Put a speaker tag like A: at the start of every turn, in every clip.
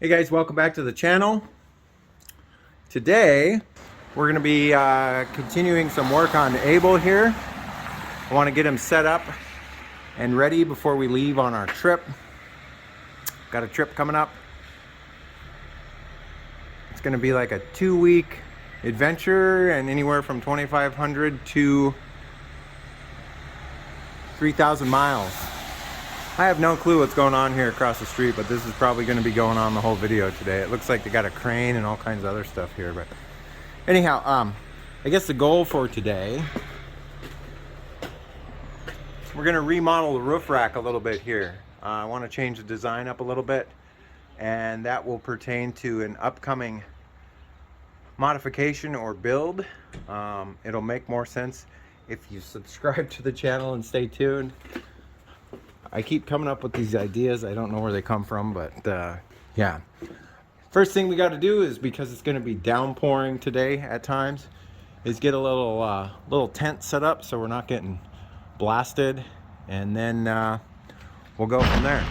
A: Hey guys, welcome back to the channel. Today we're going to be continuing some work on Abel here. I want to get him set up and ready before we leave on our trip. Got a trip coming up. It's going to be like a 2-week adventure and anywhere from 2,500 to 3,000 miles. I have no clue what's going on here across the street, but this is probably going to be going on the whole video today. It looks like they got a crane and all kinds of other stuff here, but anyhow, I guess the goal for today, we're going to remodel the roof rack a little bit here. I want to change the design up a little bit, and that will pertain to an upcoming modification or build. It'll make more sense if you subscribe to the channel and stay tuned. I keep coming up with these ideas. I don't know where they come from, but yeah. First thing we got to do is, because it's going to be downpouring today at times, is get a little tent set up so we're not getting blasted, and then we'll go from there.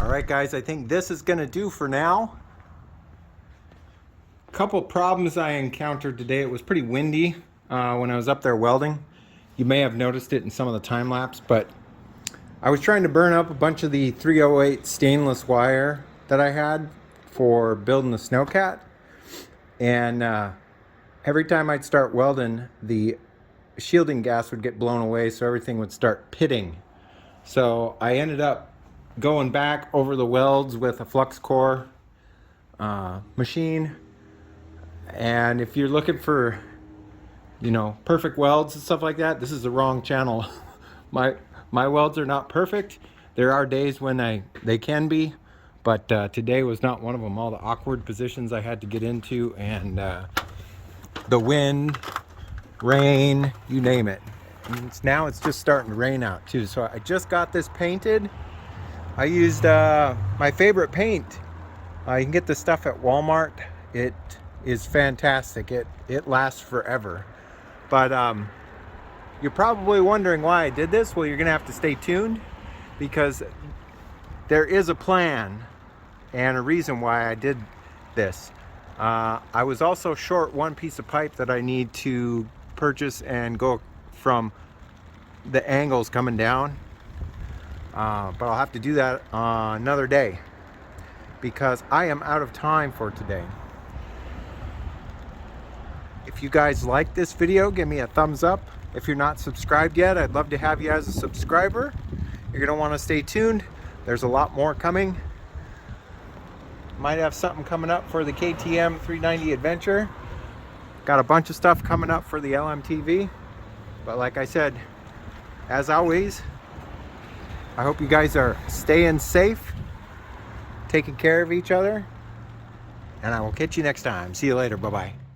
A: All right, guys, I think this is gonna do for now. Couple problems I encountered today. It was pretty windy when I was up there welding. You may have noticed it in some of the time lapse, but I was trying to burn up a bunch of the 308 stainless wire that I had for building the Snowcat, and every time I'd start welding, the shielding gas would get blown away, so everything would start pitting. So I ended up going back over the welds with a flux core machine. And if you're looking for, you know, perfect welds and stuff like that, this is the wrong channel. My welds are not perfect. There are days when they can be, but today was not one of them. All the awkward positions I had to get into, and the wind, rain, you name it. And now it's just starting to rain out too. So I just got this painted. I used my favorite paint. You can get this stuff at Walmart. It is fantastic. It lasts forever. But you're probably wondering why I did this. Well, you're gonna have to stay tuned, because there is a plan and a reason why I did this. I was also short one piece of pipe that I need to purchase and go from the angles coming down, but I'll have to do that another day because I am out of time for today. If you guys like this video, give me a thumbs up. If you're not subscribed yet, I'd love to have you as a subscriber. You're gonna want to stay tuned. There's a lot more coming. Might have something coming up for the KTM 390 Adventure. Got a bunch of stuff coming up for the LMTV. But like I said, as always, I hope you guys are staying safe, taking care of each other, and I will catch you next time. See you later. Bye-bye.